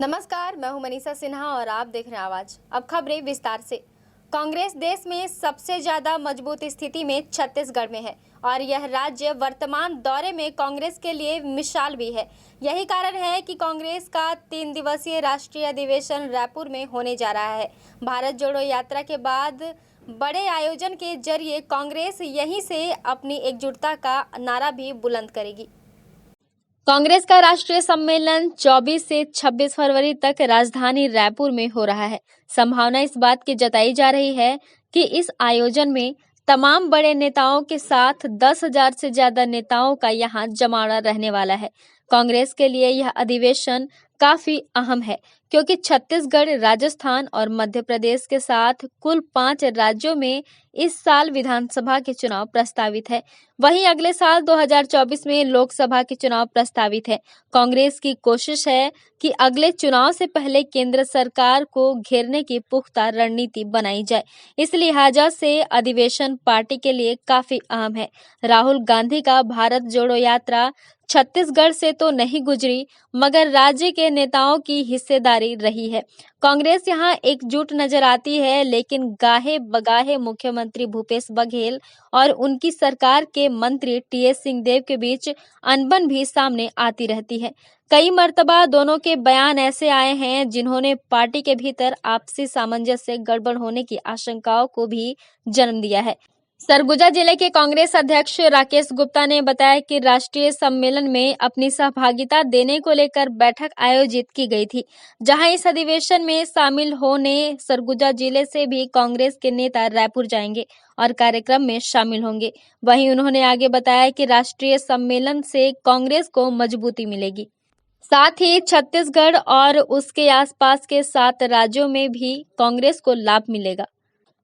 नमस्कार, मैं हूं मनीषा सिन्हा और आप देख रहे हैं आवाज। अब खबरें विस्तार से। कांग्रेस देश में सबसे ज्यादा मजबूत स्थिति में छत्तीसगढ़ में है और यह राज्य वर्तमान दौरे में कांग्रेस के लिए मिसाल भी है। यही कारण है कि कांग्रेस का 3 दिवसीय राष्ट्रीय अधिवेशन रायपुर में होने जा रहा है। भारत जोड़ो यात्रा के बाद बड़े आयोजन के जरिए कांग्रेस यहीं से अपनी एकजुटता का नारा भी बुलंद करेगी। कांग्रेस का राष्ट्रीय सम्मेलन 24 से 26 फरवरी तक राजधानी रायपुर में हो रहा है। संभावना इस बात की जताई जा रही है कि इस आयोजन में तमाम बड़े नेताओं के साथ 10,000 से ज्यादा नेताओं का यहां जमावड़ा रहने वाला है। कांग्रेस के लिए यह अधिवेशन काफी अहम है क्योंकि छत्तीसगढ़, राजस्थान और मध्य प्रदेश के साथ कुल 5 राज्यों में इस साल विधानसभा के चुनाव प्रस्तावित है। वहीं अगले साल 2024 में लोकसभा के चुनाव प्रस्तावित है। कांग्रेस की कोशिश है कि अगले चुनाव से पहले केंद्र सरकार को घेरने की पुख्ता रणनीति बनाई जाए। इस लिहाजा से अधिवेशन पार्टी के लिए काफी अहम है। राहुल गांधी का भारत जोड़ो यात्रा छत्तीसगढ़ से तो नहीं गुजरी, मगर राज्य के नेताओं की हिस्सेदारी रही है। कांग्रेस यहां एकजुट नजर आती है, लेकिन गाहे बगाहे मुख्यमंत्री भूपेश बघेल और उनकी सरकार के मंत्री टीएस सिंहदेव के बीच अनबन भी सामने आती रहती है। कई मर्तबा दोनों के बयान ऐसे आए हैं जिन्होंने पार्टी के भीतर आपसी सामंजस्य गड़बड़ होने की आशंकाओं को भी जन्म दिया है। सरगुजा जिले के कांग्रेस अध्यक्ष राकेश गुप्ता ने बताया कि राष्ट्रीय सम्मेलन में अपनी सहभागिता देने को लेकर बैठक आयोजित की गई थी, जहां इस अधिवेशन में शामिल होने सरगुजा जिले से भी कांग्रेस के नेता रायपुर जाएंगे और कार्यक्रम में शामिल होंगे। वहीं उन्होंने आगे बताया कि राष्ट्रीय सम्मेलन से कांग्रेस को मजबूती मिलेगी, साथ ही छत्तीसगढ़ और उसके आसपास के 7 राज्यों में भी कांग्रेस को लाभ मिलेगा।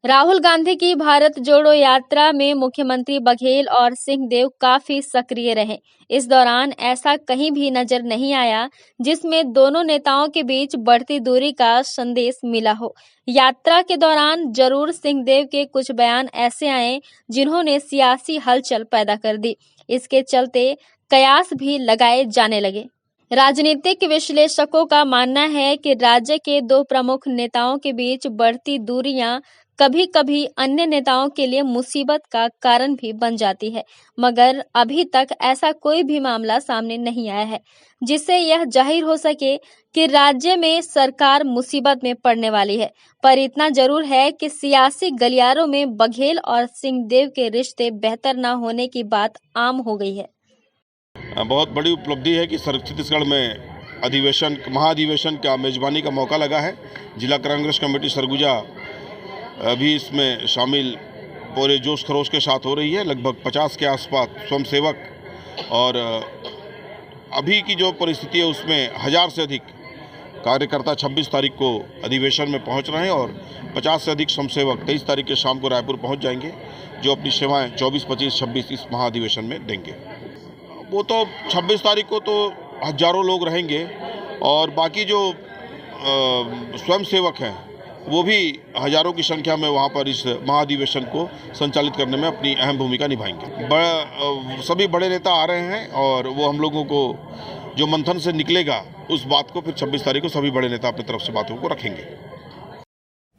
राहुल गांधी की भारत जोड़ो यात्रा में मुख्यमंत्री बघेल और सिंहदेव काफी सक्रिय रहे। इस दौरान ऐसा कहीं भी नजर नहीं आया जिसमें दोनों नेताओं के बीच बढ़ती दूरी का संदेश मिला हो। यात्रा के दौरान जरूर सिंहदेव के कुछ बयान ऐसे आए जिन्होंने सियासी हलचल पैदा कर दी। इसके चलते कयास भी लगाए जाने लगे। राजनीतिक विश्लेषकों का मानना है कि राज्य के 2 प्रमुख नेताओं के बीच बढ़ती दूरियां कभी-कभी अन्य नेताओं के लिए मुसीबत का कारण भी बन जाती है, मगर अभी तक ऐसा कोई भी मामला सामने नहीं आया है जिससे यह जाहिर हो सके कि राज्य में सरकार मुसीबत में पड़ने वाली है। पर इतना जरूर है कि सियासी गलियारों में बघेल और सिंहदेव के रिश्ते बेहतर न होने की बात आम हो गई है। बहुत बड़ी उपलब्धि है कि छत्तीसगढ़ में महाधिवेशन का मेजबानी का मौका लगा है। जिला कांग्रेस कमेटी सरगुजा भी इसमें शामिल पूरे जोश खरोश के साथ हो रही है। लगभग 50 के आसपास स्वयंसेवक और अभी की जो परिस्थिति है उसमें 1000 से अधिक कार्यकर्ता 26 तारीख को अधिवेशन में पहुंच रहे हैं और 50 से अधिक स्वयंसेवक 23 तारीख के शाम को रायपुर पहुंच जाएंगे, जो अपनी सेवाएं 24, 25, 26 इस महाधिवेशन में देंगे। वो तो 26 तारीख को तो हजारों लोग रहेंगे और बाकी जो स्वयंसेवक हैं वो भी हजारों की संख्या में वहाँ पर इस महाधिवेशन को संचालित करने में अपनी अहम भूमिका निभाएंगे। सभी बड़े नेता आ रहे हैं और वो हम लोगों को जो मंथन से निकलेगा उस बात को फिर 26 तारीख को सभी बड़े नेता अपनी तरफ से बातों को रखेंगे।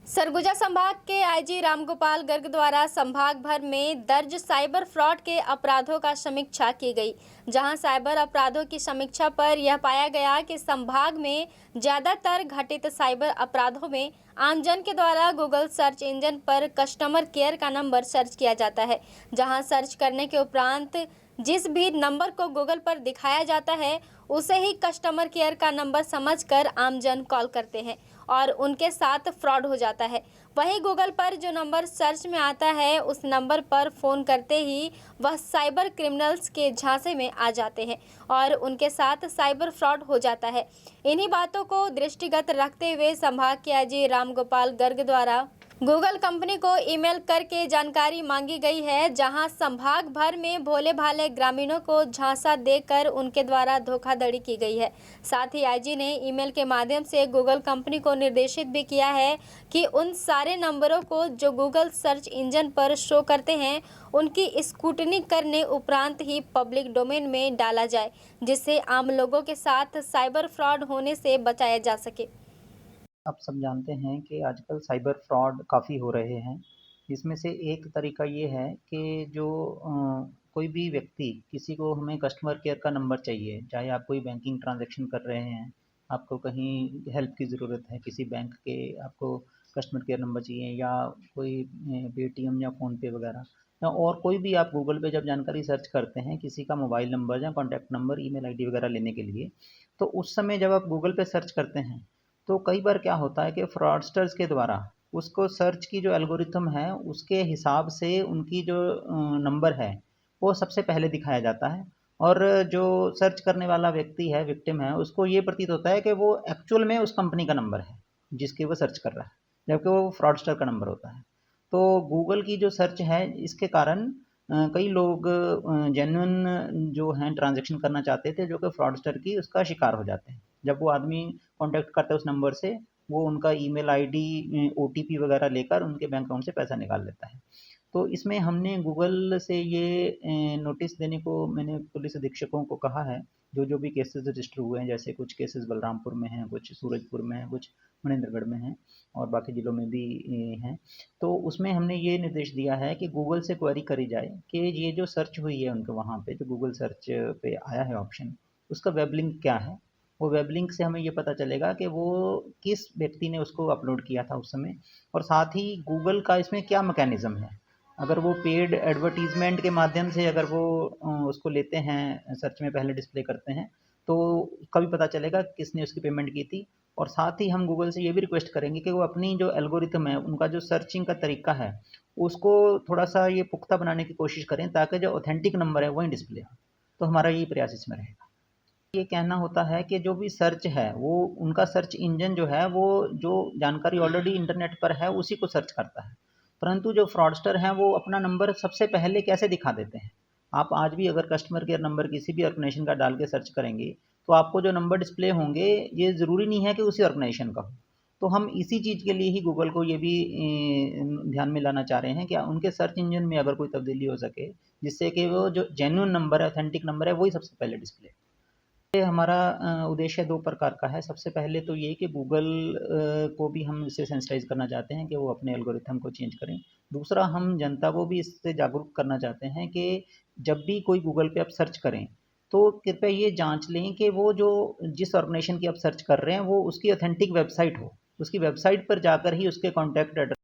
सरगुजा संभाग के आईजी रामगोपाल गर्ग द्वारा संभाग भर में दर्ज साइबर फ्रॉड के अपराधों का समीक्षा की गई, जहां साइबर अपराधों की समीक्षा पर यह पाया गया कि संभाग में ज्यादातर घटित साइबर अपराधों में आमजन के द्वारा गूगल सर्च इंजन पर कस्टमर केयर का नंबर सर्च किया जाता है, जहां सर्च करने के उपरांत जिस भी नंबर को गूगल पर दिखाया जाता है उसे ही कस्टमर केयर का नंबर समझकर आमजन कॉल करते हैं और उनके साथ फ्रॉड हो जाता है। वहीं गूगल पर जो नंबर सर्च में आता है उस नंबर पर फ़ोन करते ही वह साइबर क्रिमिनल्स के झांसे में आ जाते हैं और उनके साथ साइबर फ्रॉड हो जाता है। इन्हीं बातों को दृष्टिगत रखते हुए संभाग के आईजी रामगोपाल गर्ग द्वारा गूगल कंपनी को ईमेल करके जानकारी मांगी गई है, जहां संभाग भर में भोले भाले ग्रामीणों को झांसा देकर उनके द्वारा धोखाधड़ी की गई है। साथ ही आईजी ने ईमेल के माध्यम से गूगल कंपनी को निर्देशित भी किया है कि उन सारे नंबरों को जो गूगल सर्च इंजन पर शो करते हैं उनकी स्क्रूटनी करने उपरांत ही पब्लिक डोमेन में डाला जाए, जिससे आम लोगों के साथ साइबर फ्रॉड होने से बचाया जा सके। आप सब जानते हैं कि आजकल साइबर फ्रॉड काफ़ी हो रहे हैं। इसमें से एक तरीका ये है कि जो कोई भी व्यक्ति, किसी को हमें कस्टमर केयर का नंबर चाहिए, चाहे आप कोई बैंकिंग ट्रांजैक्शन कर रहे हैं, आपको कहीं हेल्प की ज़रूरत है, किसी बैंक के आपको कस्टमर केयर नंबर चाहिए, या कोई पेटीएम या फ़ोनपे वगैरह, या और कोई भी आप गूगल पे जब जानकारी सर्च करते हैं किसी का मोबाइल नंबर या कॉन्टैक्ट नंबर, ईमेल आईडी वगैरह लेने के लिए, तो उस समय जब आप गूगल पे सर्च करते हैं तो कई बार क्या होता है कि फ्रॉडस्टर्स के द्वारा उसको सर्च की जो एल्गोरिथम है उसके हिसाब से उनकी जो नंबर है वो सबसे पहले दिखाया जाता है, और जो सर्च करने वाला व्यक्ति है, विक्टिम है, उसको ये प्रतीत होता है कि वो एक्चुअल में उस कंपनी का नंबर है जिसके वो सर्च कर रहा है, जबकि वो फ्रॉडस्टर का नंबर होता है। तो गूगल की जो सर्च है इसके कारण कई लोग जेन्युइन जो हैं ट्रांजैक्शन करना चाहते थे, जो कि फ्रॉडस्टर की उसका शिकार हो जाते हैं। जब वो आदमी कांटेक्ट करता है उस नंबर से, वो उनका ईमेल आईडी, ओटीपी वगैरह लेकर उनके बैंक अकाउंट से पैसा निकाल लेता है। तो इसमें हमने गूगल से ये नोटिस देने को मैंने पुलिस अधीक्षकों को कहा है, जो भी केसेस रजिस्टर हुए हैं, जैसे कुछ केसेस बलरामपुर में हैं, कुछ सूरजपुर में हैं, कुछ मनेंद्रगढ़ में हैं और बाकी ज़िलों में भी हैं। तो उसमें हमने ये निर्देश दिया है कि गूगल से क्वेरी करी जाए कि ये जो सर्च हुई है उनके वहाँ पे, जो गूगल सर्च पे आया है ऑप्शन, उसका वेब लिंक क्या है। वो वेब लिंक से हमें ये पता चलेगा कि वो किस व्यक्ति ने उसको अपलोड किया था उस समय, और साथ ही गूगल का इसमें क्या मैकेनिज़्म है। अगर वो पेड एडवर्टीज़मेंट के माध्यम से अगर वो उसको लेते हैं, सर्च में पहले डिस्प्ले करते हैं, तो कभी पता चलेगा किसने उसकी पेमेंट की थी। और साथ ही हम गूगल से ये भी रिक्वेस्ट करेंगे कि वो अपनी जो एल्गोरिथम है, उनका जो सर्चिंग का तरीका है, उसको थोड़ा सा ये पुख्ता बनाने की कोशिश करें, ताकि जो ऑथेंटिक नंबर है वही डिस्प्ले हो। तो हमारा ये प्रयास इसमें रहेगा। ये कहना होता है कि जो भी सर्च है, वो उनका सर्च इंजन जो है, वो जो जानकारी ऑलरेडी इंटरनेट पर है उसी को सर्च करता है, परंतु जो फ्रॉडस्टर हैं वो अपना नंबर सबसे पहले कैसे दिखा देते हैं। आप आज भी अगर कस्टमर केयर नंबर किसी भी ऑर्गेनाइजेशन का डाल के सर्च करेंगे, तो आपको जो नंबर डिस्प्ले होंगे ये ज़रूरी नहीं है कि उसी ऑर्गेनाइजेशन का हो। तो हम इसी चीज़ के लिए ही गूगल को ये भी ध्यान में लाना चाह रहे हैं कि उनके सर्च इंजन में अगर कोई तब्दीली हो सके, जिससे कि वो जो जेन्युइन नंबर है, ऑथेंटिक नंबर है, वही सबसे पहले डिस्प्ले। ये हमारा उद्देश्य दो प्रकार का है। सबसे पहले तो ये कि गूगल को भी हम इससे सेंसिटाइज करना चाहते हैं कि वो अपने एल्गोरिथम को चेंज करें। दूसरा, हम जनता को भी इससे जागरूक करना चाहते हैं कि जब भी कोई गूगल पे आप सर्च करें, तो कृपया ये जांच लें कि वो जो जिस ऑर्गेनाइजेशन की आप सर्च कर रहे हैं वो उसकी ऑथेंटिक वेबसाइट हो, उसकी वेबसाइट पर जाकर ही उसके कॉन्टैक्ट एड्रेस।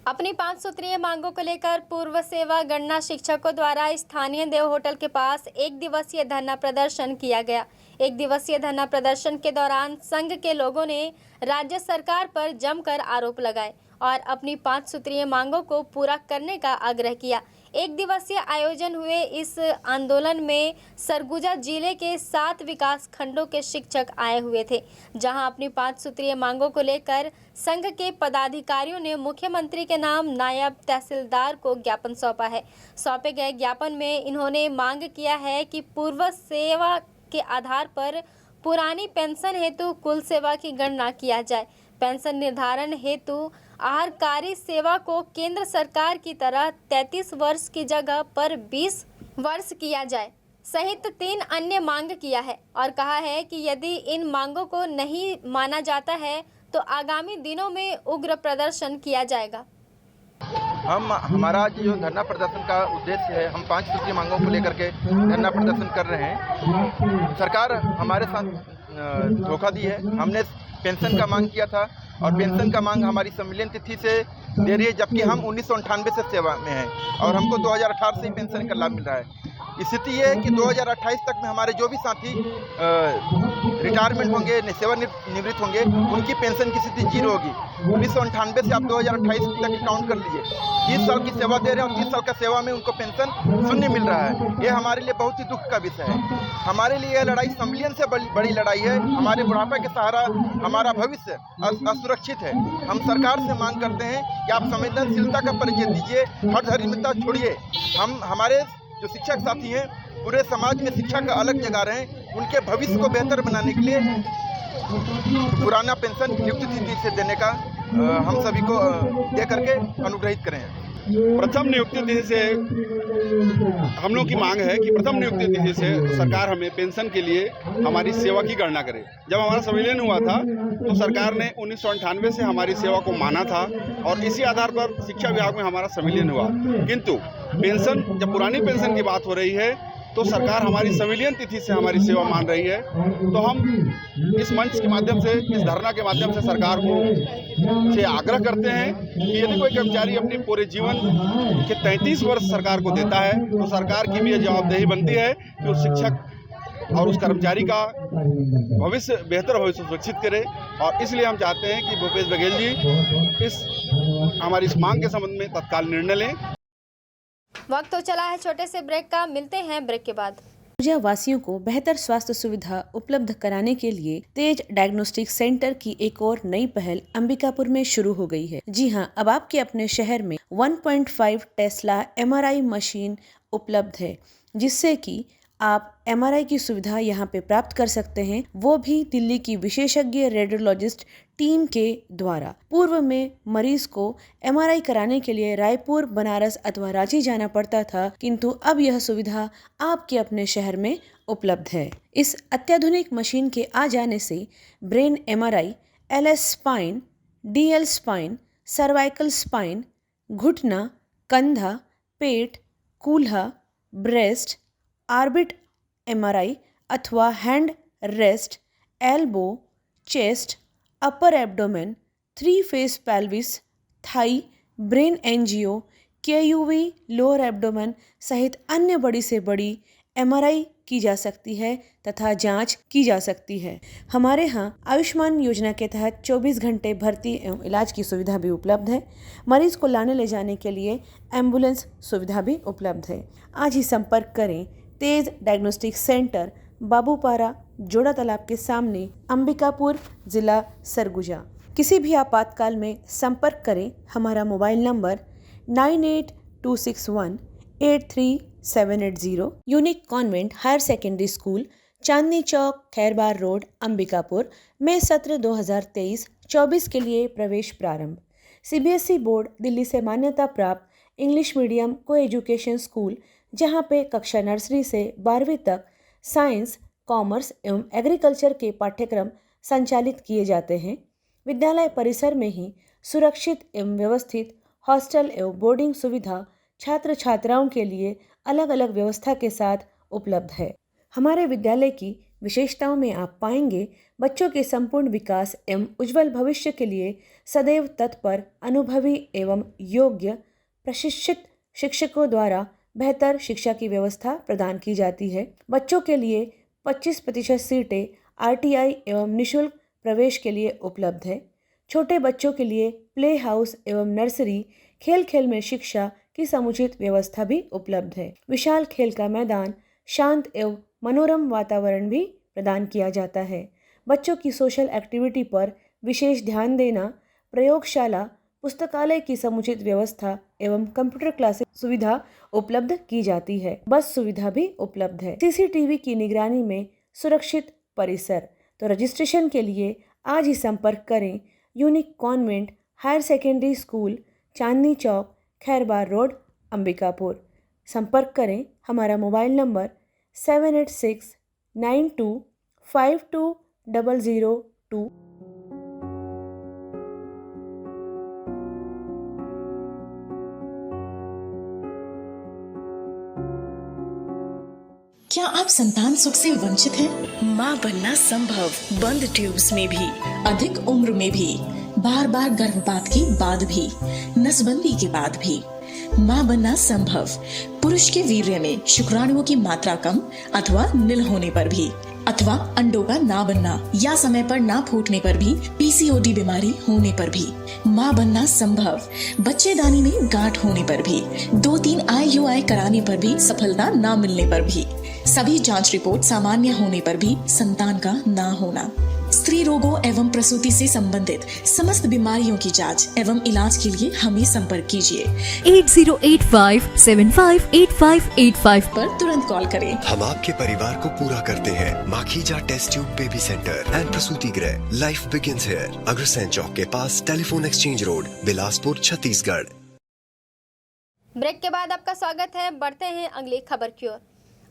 अपनी 5 सूत्रीय मांगों को लेकर पूर्व सेवा गणना शिक्षकों द्वारा स्थानीय देव होटल के पास 1 दिवसीय धरना प्रदर्शन किया गया। 1 दिवसीय धरना प्रदर्शन के दौरान संघ के लोगों ने राज्य सरकार पर जमकर आरोप लगाए और अपनी 5 सूत्रीय मांगों को पूरा करने का आग्रह किया। 1 दिवसीय आयोजन हुए इस आंदोलन में सरगुजा जिले के 7 विकास खंडों के शिक्षक आए हुए थे, जहां अपनी 5 सूत्रीय मांगों को लेकर संघ के पदाधिकारियों ने मुख्यमंत्री के नाम नायब तहसीलदार को ज्ञापन सौंपा है। सौंपे गए ज्ञापन में इन्होंने मांग किया है कि पूर्व सेवा के आधार पर पुरानी पेंशन हेतु कुल सेवा की गणना किया जाए। पेंशन निर्धारण हेतु आहारकारी सेवा को केंद्र सरकार की तरह 33 वर्ष की जगह पर 20 वर्ष किया जाए सहित 3 अन्य मांग किया है और कहा है कि यदि इन मांगों को नहीं माना जाता है तो आगामी दिनों में उग्र प्रदर्शन किया जाएगा। हमारा जो धरना प्रदर्शन का उद्देश्य है, हम 5 सूत्रीय मांगों को लेकर के धरना प्रदर्शन कर रहे हैं। सरकार हमारे साथ धोखा दी है। हमने पेंशन का मांग किया था और पेंशन का मांग हमारी सम्मिलन तिथि से दे रही है, जबकि हम 1998 से सेवा में हैं और हमको 2018 से ही पेंशन का लाभ मिल रहा है। स्थिति ये है कि 2028 तक में हमारे जो भी साथी रिटायरमेंट होंगे, सेवानिवृत्त होंगे, उनकी पेंशन की स्थिति 0 होगी। 1998 से आप 2028 तक काउंट कर लीजिए, 30 साल की सेवा दे रहे हैं और 30 साल का सेवा में उनको पेंशन शून्य मिल रहा है। ये हमारे लिए बहुत ही दुख का विषय है। हमारे लिए यह लड़ाई संविलियन से बड़ी लड़ाई है। हमारे बुढ़ापा के सहारा हमारा भविष्य असुरक्षित है। हम सरकार से मांग करते हैं कि आप संवेदनशीलता का परिचय दीजिए, हठधर्मिता छोड़िए। हमारे जो शिक्षक साथी हैं पूरे समाज में शिक्षा का अलग जगह रहे हैं, उनके भविष्य को बेहतर बनाने के लिए पुराना पेंशन नियुक्ति तिथि से देने का हम सभी को दे करके अनुग्रहित करें। प्रथम नियुक्ति तिथि से हम लोग की मांग है कि प्रथम नियुक्ति तिथि से सरकार हमें पेंशन के लिए हमारी सेवा की गणना करे। जब हमारा संविलियन हुआ था तो सरकार ने 1998 से हमारी सेवा को माना था और इसी आधार पर शिक्षा विभाग में हमारा संविलियन हुआ। किंतु पेंशन, जब पुरानी पेंशन की बात हो रही है तो सरकार हमारी संविलियन तिथि से हमारी सेवा मान रही है। तो हम इस मंच के माध्यम से, इस धरना के माध्यम से सरकार को से आग्रह करते हैं कि यदि कोई कर्मचारी अपने पूरे जीवन के 33 वर्ष सरकार को देता है तो सरकार की भी यह जवाबदेही बनती है कि उस शिक्षक और उस कर्मचारी का भविष्य, बेहतर भविष्य सुरक्षित करे। और इसलिए हम चाहते हैं कि भूपेश बघेल जी हमारी इस मांग के संबंध में तत्काल निर्णय लें। वक्त तो चला है छोटे से ब्रेक का, मिलते हैं ब्रेक के बाद। सरगुजा वासियों को बेहतर स्वास्थ्य सुविधा उपलब्ध कराने के लिए तेज डायग्नोस्टिक सेंटर की एक और नई पहल अंबिकापुर में शुरू हो गई है। जी हां, अब आपके अपने शहर में 1.5 टेस्ला MRI मशीन उपलब्ध है, जिससे कि आप MRI की सुविधा यहाँ पे प्राप्त कर सकते हैं, वो भी दिल्ली की विशेषज्ञ रेडियोलॉजिस्ट टीम के द्वारा। पूर्व में मरीज को MRI कराने के लिए रायपुर, बनारस अथवा रांची जाना पड़ता था, किंतु अब यह सुविधा आपके अपने शहर में उपलब्ध है। इस अत्याधुनिक मशीन के आ जाने से brain MRI, LS spine, DL spine, cervical spine, घुटना, कंधा, पेट, कूल्हा, ब्रेस्ट, ऑर्बिट MRI अथवा hand wrist, elbow, chest, upper abdomen, 3 face pelvis, thigh, brain angio, KUV, lower abdomen सहित अन्य बड़ी से बड़ी MRI की जा सकती है तथा जांच की जा सकती है। हमारे यहाँ आयुष्मान योजना के तहत 24 घंटे भर्ती एवं इलाज की सुविधा भी उपलब्ध है। मरीज को लाने ले जाने के लिए एम्बुलेंस सुविधा भी उपलब्ध है। आज ही संपर्क करें तेज डायग्नोस्टिक सेंटर, बाबूपारा, जोड़ा तालाब के सामने, अंबिकापुर, जिला सरगुजा। किसी भी आपातकाल में संपर्क करें। हमारा mobile number 9826183780। Unique Convent Higher Secondary School, Chandni Chowk, Khairbar road, Ambikapur में सत्र 2023-24 के लिए प्रवेश प्रारंभ। CBSE बोर्ड दिल्ली से मान्यता प्राप्त इंग्लिश मीडियम को एजुकेशन स्कूल, जहां पे कक्षा नर्सरी से 12वीं तक साइंस, कॉमर्स एवं एग्रीकल्चर के पाठ्यक्रम संचालित किए जाते हैं। विद्यालय परिसर में ही सुरक्षित एवं व्यवस्थित हॉस्टल एवं बोर्डिंग सुविधा छात्र छात्राओं के लिए अलग अलग व्यवस्था के साथ उपलब्ध है। हमारे विद्यालय की विशेषताओं में आप पाएंगे बच्चों के संपूर्ण विकास एवं उज्जवल भविष्य के लिए सदैव तत्पर, अनुभवी एवं योग्य प्रशिक्षित शिक्षकों द्वारा बेहतर शिक्षा की व्यवस्था प्रदान की जाती है। बच्चों के लिए 25% सीटें RTI एवं निःशुल्क प्रवेश के लिए उपलब्ध है। छोटे बच्चों के लिए प्ले हाउस एवं नर्सरी, खेल खेल में शिक्षा की समुचित व्यवस्था भी उपलब्ध है। विशाल खेल का मैदान, शांत एवं मनोरम वातावरण भी प्रदान किया जाता है। बच्चों की सोशल एक्टिविटी पर विशेष ध्यान देना, प्रयोगशाला, पुस्तकालय की समुचित व्यवस्था एवं कंप्यूटर क्लासेस सुविधा उपलब्ध की जाती है। बस सुविधा भी उपलब्ध है। CCTV की निगरानी में सुरक्षित परिसर। तो रजिस्ट्रेशन के लिए आज ही संपर्क करें। Unique Convent Higher Secondary School, Chandni Chowk, Khairbar road, Ambikapur. संपर्क करें। हमारा मोबाइल नंबर 7869252002। क्या आप संतान सुख से वंचित हैं? माँ बनना संभव, बंद ट्यूब्स में भी, अधिक उम्र में भी, बार बार गर्भपात के बाद भी, नसबंदी के बाद भी। माँ बनना संभव। पुरुष के वीर्य में शुक्राणुओं की मात्रा कम अथवा नील होने पर भी, अथवा अंडों का ना बनना या समय पर ना फूटने पर भी, पीसीओडी बीमारी होने पर भी, माँ बनना संभव। बच्चेदानी में गांठ होने पर भी, 2-3 IUI कराने पर भी सफलता ना मिलने पर भी, सभी जांच रिपोर्ट सामान्य होने पर भी संतान का ना होना, स्त्री रोगों एवं प्रसूति से संबंधित समस्त बीमारियों की जांच एवं इलाज के लिए हमें संपर्क कीजिए 8085758585 पर तुरंत कॉल करें। हम आपके परिवार को पूरा करते हैं। Makhija test tube baby centre and प्रसूति गृह, life begins here, Agrasen Chowk के पास, telephone exchange road, Bilaspur, Chhattisgarh. Break के बाद आपका स्वागत है। बढ़ते हैं अगली खबर की ओर।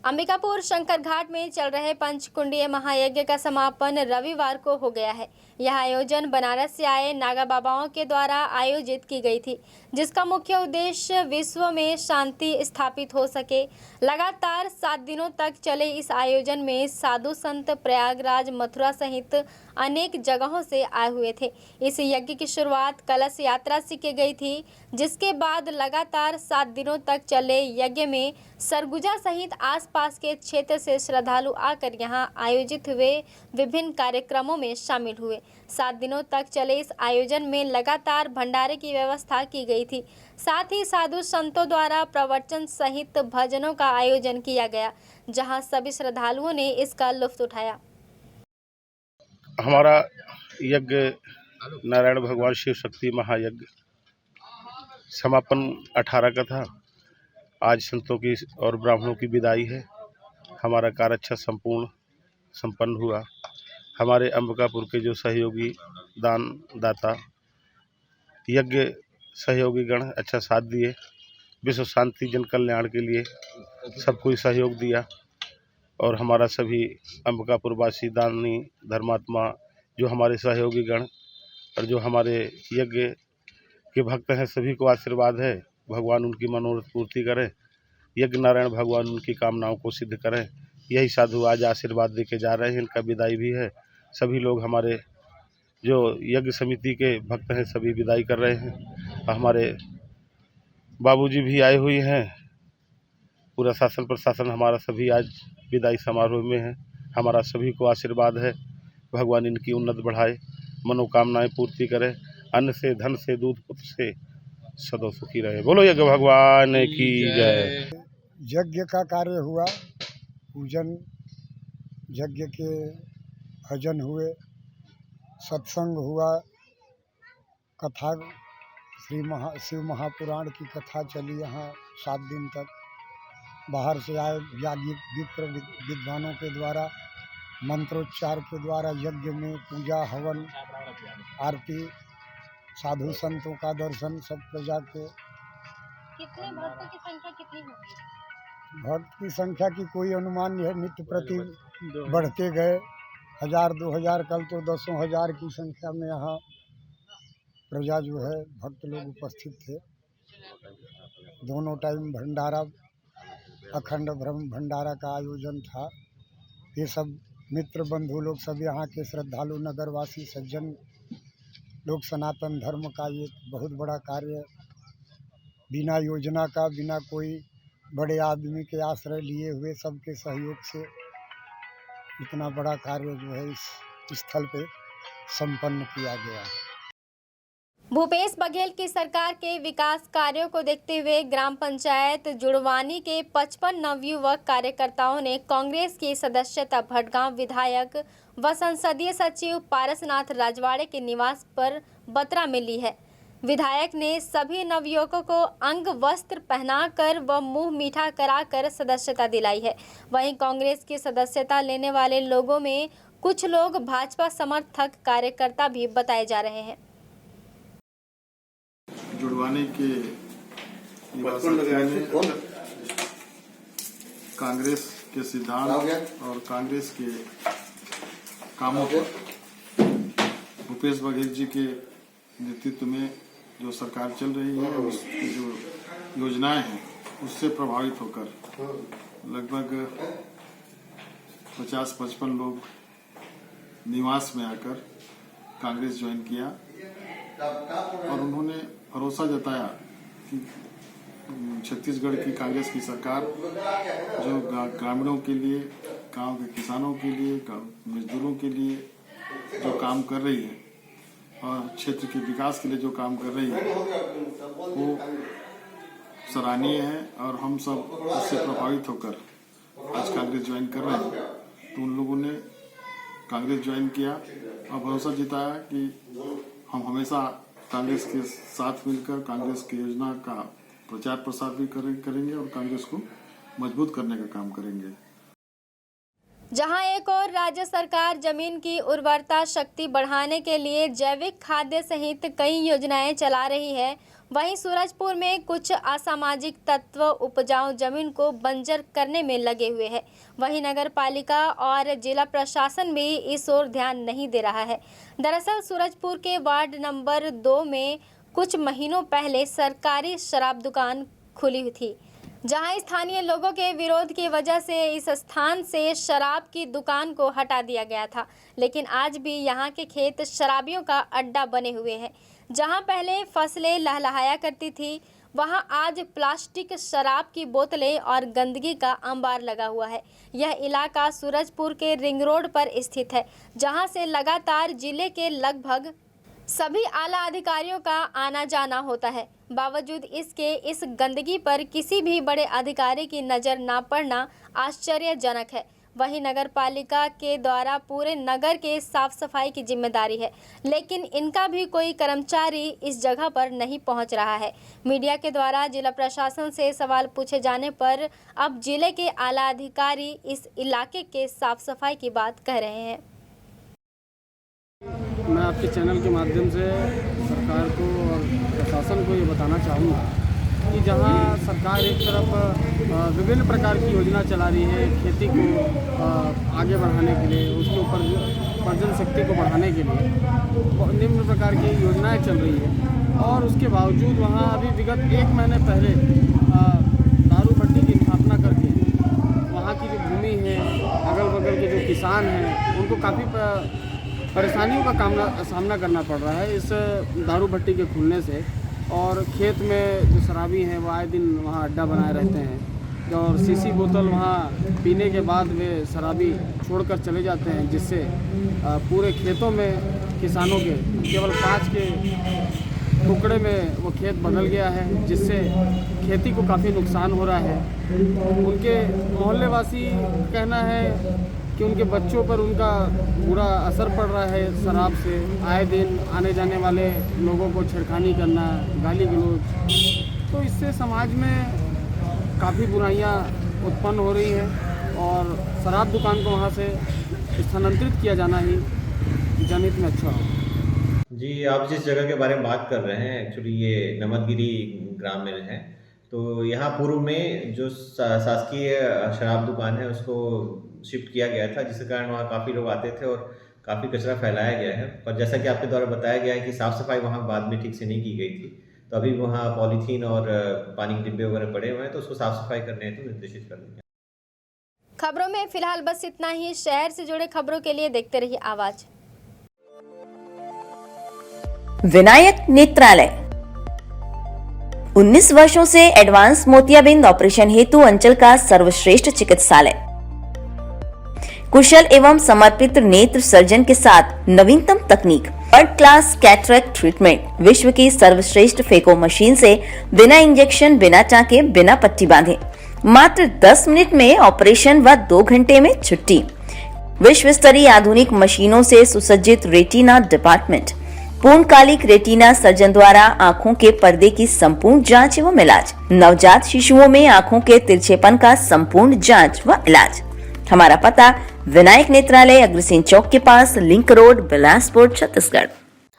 अंबिकापुर शंकर घाट में चल रहे पंचकुंडीय महायज्ञ का समापन रविवार को हो गया है। यह आयोजन बनारस से आए नागा बाबाओं के द्वारा आयोजित की गई थी, जिसका मुख्य उद्देश्य विश्व में शांति स्थापित हो सके। लगातार 7 दिनों तक चले इस आयोजन में साधु संत प्रयागराज, मथुरा सहित अनेक जगहों से आए हुए थे। इस यज्ञ की शुरुआत कलश यात्रा से की गई थी, जिसके बाद लगातार 7 दिनों तक चले यज्ञ में सरगुजा सहित आसपास के क्षेत्र से श्रद्धालु आकर यहां आयोजित हुए विभिन्न कार्यक्रमों में शामिल हुए। 7 दिनों तक चले इस आयोजन में लगातार भंडारे की व्यवस्था की गई थी। साथ ही साधु संतों द्वारा प्रवचन सहित भजनों का आयोजन किया गया, जहां सभी श्रद्धालुओं ने इसका लुत्फ उठाया। हमारा यज्ञ नारायण भगवान शिव शक्ति महायज्ञ समापन 18 का था। आज संतों की और ब्राह्मणों की विदाई है। हमारा कार्य अच्छा संपन्न हुआ। हमारे अंबिकापुर के जो सहयोगी दाता यज्ञ सहयोगी गण अच्छा साथ दिए। विश्व शांति जन कल्याण के लिए सब कोई सहयोग दिया और हमारा सभी अंबिकापुर वासी दानी धर्मात्मा जो हमारे सहयोगी गण और जो हमारे यज्ञ के भक्त हैं, सभी को आशीर्वाद है। भगवान उनकी मनोरथ पूर्ति करें। यज्ञ नारायण भगवान उनकी कामनाओं को सिद्ध करें। यही साधु आज आशीर्वाद दे के जा रहे हैं। इनका विदाई भी है। सभी लोग हमारे जो यज्ञ समिति के भक्त हैं सभी विदाई कर रहे हैं। हमारे बाबूजी भी आए हुए हैं। पूरा शासन प्रशासन हमारा सभी आज विदाई समारोह में है। हमारा सभी को आशीर्वाद है। भगवान इनकी उन्नत बढ़ाए, मनोकामनाएं पूर्ति करे, अन्न से, धन से, दूध पुत्र से सदैव सुखी रहे। बोलो यज्ञ भगवान की जय। यज्ञ का कार्य हुआ, पूजन, यज्ञ के भजन हुए, सत्संग हुआ, कथा शिव महापुराण की कथा चली यहाँ 7 दिन तक। बाहर से आए याज्ञिक विप्र विद्वानों के द्वारा मंत्रोच्चार के द्वारा यज्ञ में पूजा, हवन, आरती, साधु संतों का दर्शन, सब प्रजा के। कितने भक्तों की संख्या कितनी होगी? भक्त की संख्या की कोई अनुमान नहीं है। नित्य प्रति बढ़ते गए 1000-2000, कल तो 10,000 की संख्या में यहाँ प्रजा जो है भक्त लोग उपस्थित थे। दोनों टाइम भंडारा, अखंड ब्रह्म भंडारा का आयोजन था। ये सब मित्र बंधु लोग, सब यहाँ के श्रद्धालु नगरवासी सज्जन लोग सनातन धर्म का ये बहुत बड़ा कार्य, बिना योजना का, बिना कोई बड़े आदमी के आश्रय लिए हुए, सबके सहयोग से इतना बड़ा कार्य जो है इस स्थल पे संपन्न किया गया है। भूपेश बघेल की सरकार के विकास कार्यों को देखते हुए ग्राम पंचायत जुड़वानी के 55 नवयुवक कार्यकर्ताओं ने कांग्रेस की सदस्यता भटगांव विधायक व संसदीय सचिव पारसनाथ राजवाड़े के निवास पर बतरा में ली है। विधायक ने सभी नवयुवकों को अंग वस्त्र पहनाकर व मुंह मीठा कराकर सदस्यता दिलाई है। वहीं कांग्रेस की सदस्यता लेने वाले लोगों में कुछ लोग भाजपा समर्थक कार्यकर्ता भी बताए जा रहे हैं। जुड़वानी के कांग्रेस के सिद्धांत और कांग्रेस के कामों पर भूपेश बघेल जी के नेतृत्व में जो सरकार चल रही है, उसकी जो योजनाएं हैं उससे प्रभावित होकर लगभग 50-55 लोग निवास में आकर कांग्रेस ज्वाइन किया और उन्होंने भरोसा जताया कि छत्तीसगढ़ की कांग्रेस की सरकार जो ग्रामीणों के लिए, गांव के किसानों के लिए, मजदूरों के लिए जो काम कर रही है और क्षेत्र के विकास के लिए जो काम कर रही है वो सराहनीय है। और हम सब उससे प्रभावित होकर आज कांग्रेस ज्वाइन कर रहे हैं। तो उन लोगों ने कांग्रेस ज्वाइन किया और भरोसा जताया कि हम हमेशा कांग्रेस के साथ मिलकर कांग्रेस की योजना का प्रचार प्रसार भी करेंगे और कांग्रेस को मजबूत करने का काम करेंगे। जहां एक और राज्य सरकार जमीन की उर्वरता शक्ति बढ़ाने के लिए जैविक खाद्य सहित कई योजनाएं चला रही है, वहीं सूरजपुर में कुछ असामाजिक तत्व उपजाऊ जमीन को बंजर करने में लगे हुए हैं। वहीं नगर पालिका और जिला प्रशासन भी इस ओर ध्यान नहीं दे रहा है। दरअसल सूरजपुर के वार्ड नंबर 2 में कुछ महीनों पहले सरकारी शराब दुकान खुली हुई थी, जहां स्थानीय लोगों के विरोध की वजह से इस स्थान से शराब की दुकान को हटा दिया गया था। लेकिन आज भी यहां के खेत शराबियों का अड्डा बने हुए हैं। जहां पहले फसलें लहलहाया करती थी, वहां आज प्लास्टिक, शराब की बोतलें और गंदगी का अंबार लगा हुआ है। यह इलाका सूरजपुर के रिंग रोड पर स्थित है, जहां से लगातार जिले के लगभग सभी आला अधिकारियों का आना जाना होता है। बावजूद इसके इस गंदगी पर किसी भी बड़े अधिकारी की नज़र न पड़ना आश्चर्यजनक है। वहीं नगर पालिका के द्वारा पूरे नगर के साफ सफाई की जिम्मेदारी है, लेकिन इनका भी कोई कर्मचारी इस जगह पर नहीं पहुंच रहा है। मीडिया के द्वारा जिला प्रशासन से सवाल पूछे जाने पर अब जिले के आला अधिकारी इस इलाके के साफ सफाई की बात कह रहे हैं। मैं आपके चैनल के माध्यम से सरकार को और प्रशासन को ये बताना चाहूँगा कि जहाँ सरकार एक तरफ विभिन्न प्रकार की योजना चला रही है खेती को आगे बढ़ाने के लिए, उसके ऊपर उपार्जन शक्ति को बढ़ाने के लिए निम्न प्रकार की योजनाएं चल रही है, और उसके बावजूद वहाँ अभी विगत 1 महीने पहले दारू भट्टी की स्थापना करके वहाँ की जो भूमि है, अगल बगल के जो किसान हैं, उनको काफ़ी परेशानियों का सामना करना पड़ रहा है इस दारू भट्टी के खुलने से। और खेत में जो शराबी हैं वो आए दिन वहाँ अड्डा बनाए रहते हैं, और सीसी बोतल वहाँ पीने के बाद वे शराबी छोड़कर चले जाते हैं, जिससे पूरे खेतों में किसानों के केवल 5 के टुकड़े में वो खेत बदल गया है, जिससे खेती को काफ़ी नुकसान हो रहा है। उनके मोहल्ले वासी कहना है कि उनके बच्चों पर उनका बुरा असर पड़ रहा है शराब से। आए दिन आने जाने वाले लोगों को छेड़खानी करना, गाली गलौज, तो इससे समाज में काफ़ी बुराइयां उत्पन्न हो रही हैं, और शराब दुकान को वहां से स्थानांतरित किया जाना ही जनहित में अच्छा हो। जी, आप जिस जगह के बारे में बात कर रहे हैं, एक्चुअली ये नमदगिरी ग्राम में है। तो यहाँ पूर्व में जो शासकीय शराब दुकान है उसको शिफ्ट किया गया था, जिसके कारण वहाँ काफ़ी लोग आते थे और काफ़ी कचरा फैलाया गया है। पर जैसा कि आपके द्वारा बताया गया है कि साफ़ सफाई वहाँ बाद में ठीक से नहीं की गई थी, तो अभी वहाँ पॉलीथीन और पानी के डिब्बे वगैरह पड़े हुए हैं, तो उसको साफ़ सफाई करने हेतु निर्देशित कर दिया। खबरों में फिलहाल बस इतना ही। शहर से जुड़े खबरों के लिए देखते रहिए आवाज। विनायक नेत्रालय 19 वर्षों से एडवांस मोतियाबिंद ऑपरेशन हेतु अंचल का सर्वश्रेष्ठ चिकित्सालय। कुशल एवं समर्पित नेत्र सर्जन के साथ नवीनतम तकनीक, वर्ल्ड क्लास कैटरेक्ट ट्रीटमेंट, विश्व की सर्वश्रेष्ठ फेको मशीन से बिना इंजेक्शन, बिना टाँके, बिना पट्टी बांधे मात्र 10 मिनट में ऑपरेशन व 2 घंटे में छुट्टी। विश्व स्तरीय आधुनिक मशीनों से सुसज्जित रेटिना डिपार्टमेंट, पूर्णकालिक रेटिना सर्जन द्वारा आंखों के पर्दे की संपूर्ण जांच एवं इलाज, नवजात शिशुओं में आंखों के तिरछेपन का संपूर्ण जांच व इलाज। हमारा पता विनायक नेत्रालय, अग्रसेन चौक के पास, लिंक रोड, बिलासपुर, छत्तीसगढ़।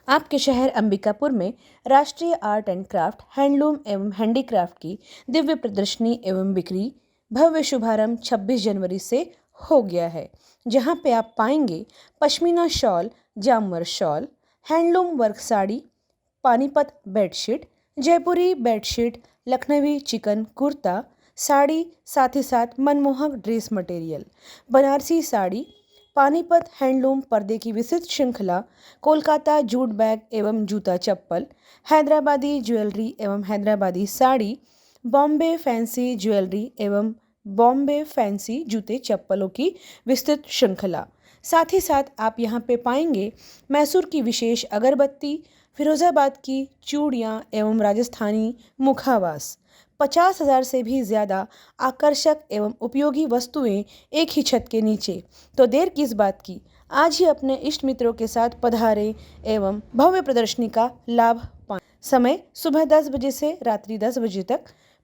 आपके शहर अंबिकापुर में राष्ट्रीय आर्ट एंड क्राफ्ट, हैंडलूम एवं हैंडीक्राफ्ट की दिव्य प्रदर्शनी एवं बिक्री भव्य शुभारंभ 26 जनवरी से हो गया है, जहां पे आप पाएंगे pashmina shawl, jamawar shawl, handloom work sari, Panipat bedsheet, Jaipuri bedsheet, Lucknowi chikan kurta, sari, साथ ही साथ मनमोहक dress material, Banarasi sari, Panipat handloom पर्दे की विस्तृत श्रृंखला, कोलकाता जूट बैग एवं जूता चप्पल, हैदराबादी ज्वेलरी एवं हैदराबादी साड़ी, बॉम्बे फैंसी ज्वेलरी एवं बॉम्बे फैंसी जूते चप्पलों की विस्तृत श्रृंखला। साथ ही साथ आप यहाँ पे पाएंगे मैसूर की विशेष अगरबत्ती, फिरोज़ाबाद की चूड़ियाँ एवं राजस्थानी मुखावास। 50,000 से भी ज़्यादा आकर्षक एवं उपयोगी वस्तुएं एक ही छत के नीचे। तो देर किस बात की, आज ही अपने इष्ट मित्रों के साथ पधारें एवं भव्य प्रदर्शनी का लाभ पाएं। समय सुबह 10 बजे से रात्रि 10 बजे तक।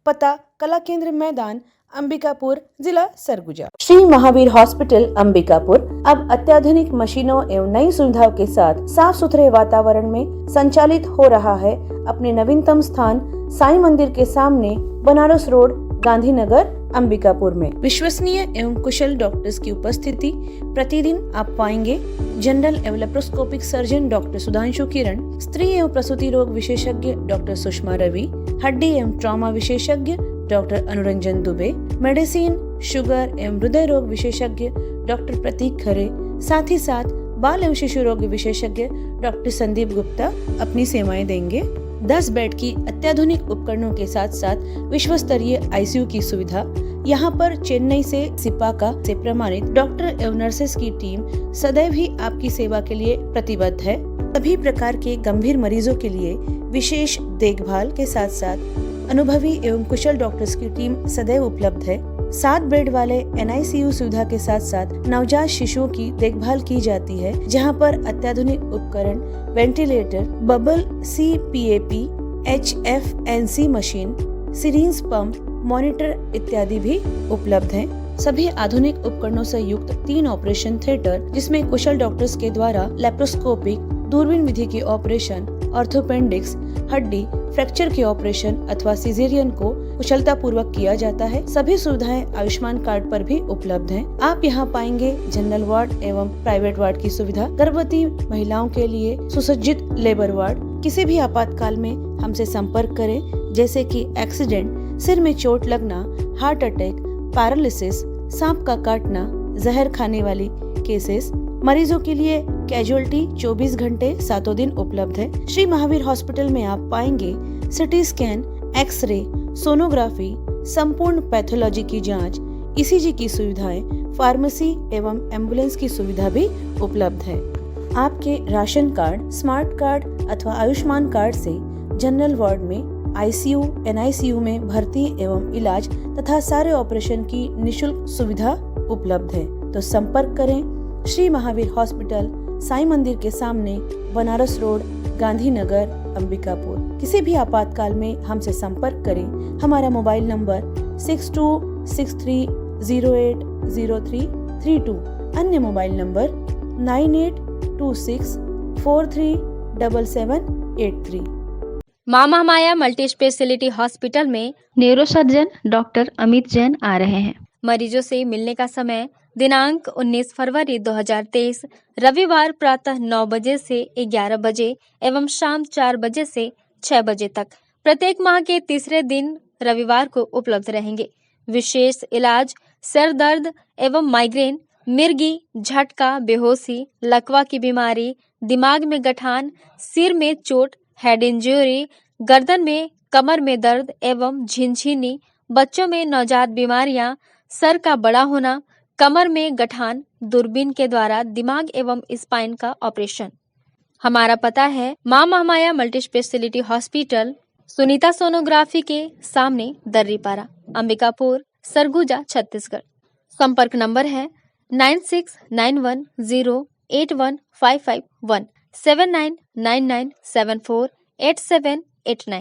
पता कला केंद्र मैदान, अंबिकापुर, जिला सरगुजा। श्री महावीर हॉस्पिटल अंबिकापुर अब अत्याधुनिक मशीनों एवं नई सुविधाओं के साथ साफ सुथरे वातावरण में संचालित हो रहा है। अपने नवीनतम स्थान साईं मंदिर के सामने, बनारस रोड, गांधीनगर, अंबिकापुर में विश्वसनीय एवं कुशल डॉक्टर्स की उपस्थिति। प्रतिदिन आप पाएंगे जनरल एवं लेप्रोस्कोपिक सर्जन डॉक्टर सुधांशु किरण, स्त्री एवं प्रसूति रोग विशेषज्ञ डॉक्टर सुषमा रवि, हड्डी एवं ट्रॉमा विशेषज्ञ doctor Anuranjan Dubey, medicine, sugar एवं हृदय रोग विशेषज्ञ डॉक्टर प्रतीक खरे, साथ ही साथ बाल एवं शिशु रोग विशेषज्ञ डॉक्टर संदीप गुप्ता अपनी सेवाएं देंगे। 10 बेड की अत्याधुनिक उपकरणों के साथ साथ विश्व स्तरीय ICU की सुविधा। यहाँ पर चेन्नई से सिपाका से प्रमाणित डॉक्टर एवं नर्सेस की टीम सदैव ही आपकी सेवा के लिए प्रतिबद्ध है। सभी प्रकार के गंभीर मरीजों के लिए विशेष देखभाल के साथ साथ अनुभवी एवं कुशल डॉक्टर्स की टीम सदैव उपलब्ध है। 7 बेड वाले NICU सुविधा के साथ साथ नवजात शिशुओं की देखभाल की जाती है, जहां पर अत्याधुनिक उपकरण, ventilator, bubble CPAP, HFNC machine, syringe pump, monitor इत्यादि भी उपलब्ध हैं। सभी आधुनिक उपकरणों से युक्त 3 ऑपरेशन थिएटर, जिसमें कुशल डॉक्टर्स के द्वारा लेप्रोस्कोपिक, दूरबीन विधि के ऑपरेशन, ऑर्थोपेंडिक्स, हड्डी फ्रैक्चर के ऑपरेशन अथवा सिजेरियन को कुशलता पूर्वक किया जाता है। सभी सुविधाएं आयुष्मान कार्ड पर भी उपलब्ध हैं। आप यहाँ पाएंगे जनरल वार्ड एवं प्राइवेट वार्ड की सुविधा, गर्भवती महिलाओं के लिए सुसज्जित लेबर वार्ड। किसी भी आपातकाल में हमसे संपर्क करें, जैसे कि एक्सीडेंट, सिर में चोट लगना, हार्ट अटैक, पैरालिसिस, सांप का काटना, जहर खाने वाली केसेस। मरीजों के लिए कैजुअलिटी 24 घंटे 7 दिन उपलब्ध है। श्री महावीर हॉस्पिटल में आप पाएंगे सिटी स्कैन, एक्सरे, सोनोग्राफी, संपूर्ण पैथोलॉजी की जांच, ECG की सुविधाएं, फार्मेसी एवं एम्बुलेंस की सुविधा भी उपलब्ध है। आपके राशन कार्ड, स्मार्ट कार्ड अथवा आयुष्मान कार्ड से जनरल वार्ड में, ICU, NICU में भर्ती एवं इलाज तथा सारे ऑपरेशन की निशुल्क सुविधा उपलब्ध है। तो संपर्क करें श्री महावीर हॉस्पिटल, साईं मंदिर के सामने, बनारस रोड, गांधीनगर, अंबिकापुर। किसी भी आपातकाल में हमसे संपर्क करें। हमारा मोबाइल नंबर 6263080332, अन्य मोबाइल नंबर 9826437783। माँ महामाया मल्टी स्पेशलिटी हॉस्पिटल में न्यूरोसर्जन डॉक्टर अमित जैन आ रहे हैं। मरीजों से मिलने का समय दिनांक 19 फरवरी 2023 रविवार प्रातः 9 बजे से 11 बजे एवं शाम 4 बजे से 6 बजे तक। प्रत्येक माह के तीसरे दिन रविवार को उपलब्ध रहेंगे। विशेष इलाज सर दर्द एवं माइग्रेन, मिर्गी, झटका, बेहोशी, लकवा की बीमारी, दिमाग में गठान, सिर में चोट, हेड इंजरी, गर्दन में, कमर में दर्द एवं झिनझिनी, बच्चों में नवजात बीमारियां, सर का बड़ा होना, कमर में गठान, दूरबीन के द्वारा दिमाग एवं स्पाइन का ऑपरेशन। हमारा पता है माँ Mahamaya multi speciality hospital, Sunita sonography के सामने, दर्रीपारा, अंबिकापुर, सरगुजा, छत्तीसगढ़। संपर्क नंबर है 9691081551 7999748789।